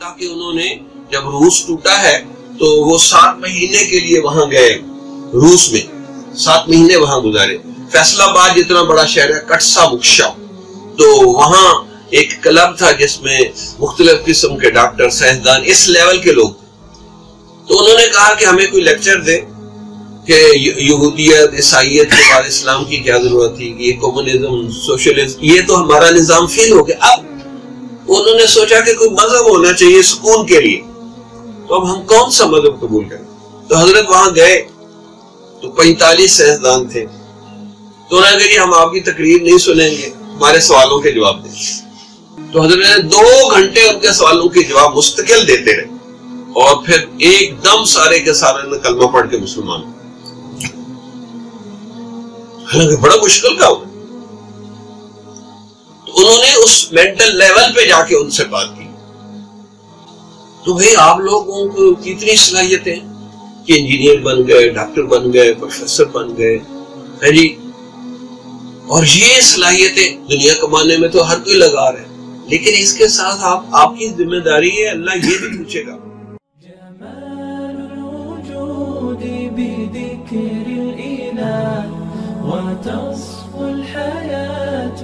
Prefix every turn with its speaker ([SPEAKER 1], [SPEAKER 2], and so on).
[SPEAKER 1] حتیٰ کہ انہوں نے جب روس ٹوٹا ہے تو وہ 7 مہینے کے لیے وہاں گئے، روس میں 7 مہینے وہاں گزارے. فیصل آباد جتنا بڑا شہر ہے، کٹسا مکشا، تو وہاں ایک کلب تھا جس میں مختلف قسم کے ڈاکٹر، سائنسدان، اس لیول کے لوگ. تو انہوں نے کہا کہ ہمیں کوئی لیکچر دے کہ یہودیت، عیسائیت کے بعد اسلام کی کیا ضرورت تھی، یہ کمیونزم، سوشلزم، یہ تو ہمارا نظام فیل ہو گیا. اب انہوں نے سوچا کہ کوئی مذہب ہونا چاہیے سکون کے لیے، تو اب ہم کون سا مذہب قبول کریں؟ تو حضرت وہاں گئے تو 45 سائنسدان تھے. تو انہوں نے کہا کہ ہم آپ کی تقریر نہیں سنیں گے، ہمارے سوالوں کے جواب دیں. تو حضرت نے 2 گھنٹے ان کے سوالوں کے جواب مستقل دیتے رہے، اور پھر ایک دم سارے کے سارے نے کلمہ پڑھ کے مسلمان. حالانکہ بڑا مشکل کام ہے. تو انہوں نے اس مینٹل لیول پہ جا کے ان سے بات کی. تو بھئی آپ لوگوں کو کتنی صلاحیتیں کہ انجینئر بن گئے، ڈاکٹر بن گئے، پروفیسر بن گئے، ہے جی، اور یہ صلاحیتیں دنیا کمانے میں تو ہر کوئی لگا رہا ہے، لیکن اس کے ساتھ آپ کی ذمہ داری ہے، اللہ یہ بھی پوچھے گا.
[SPEAKER 2] جمال الوجود بذكر الإله وتصفو الحياة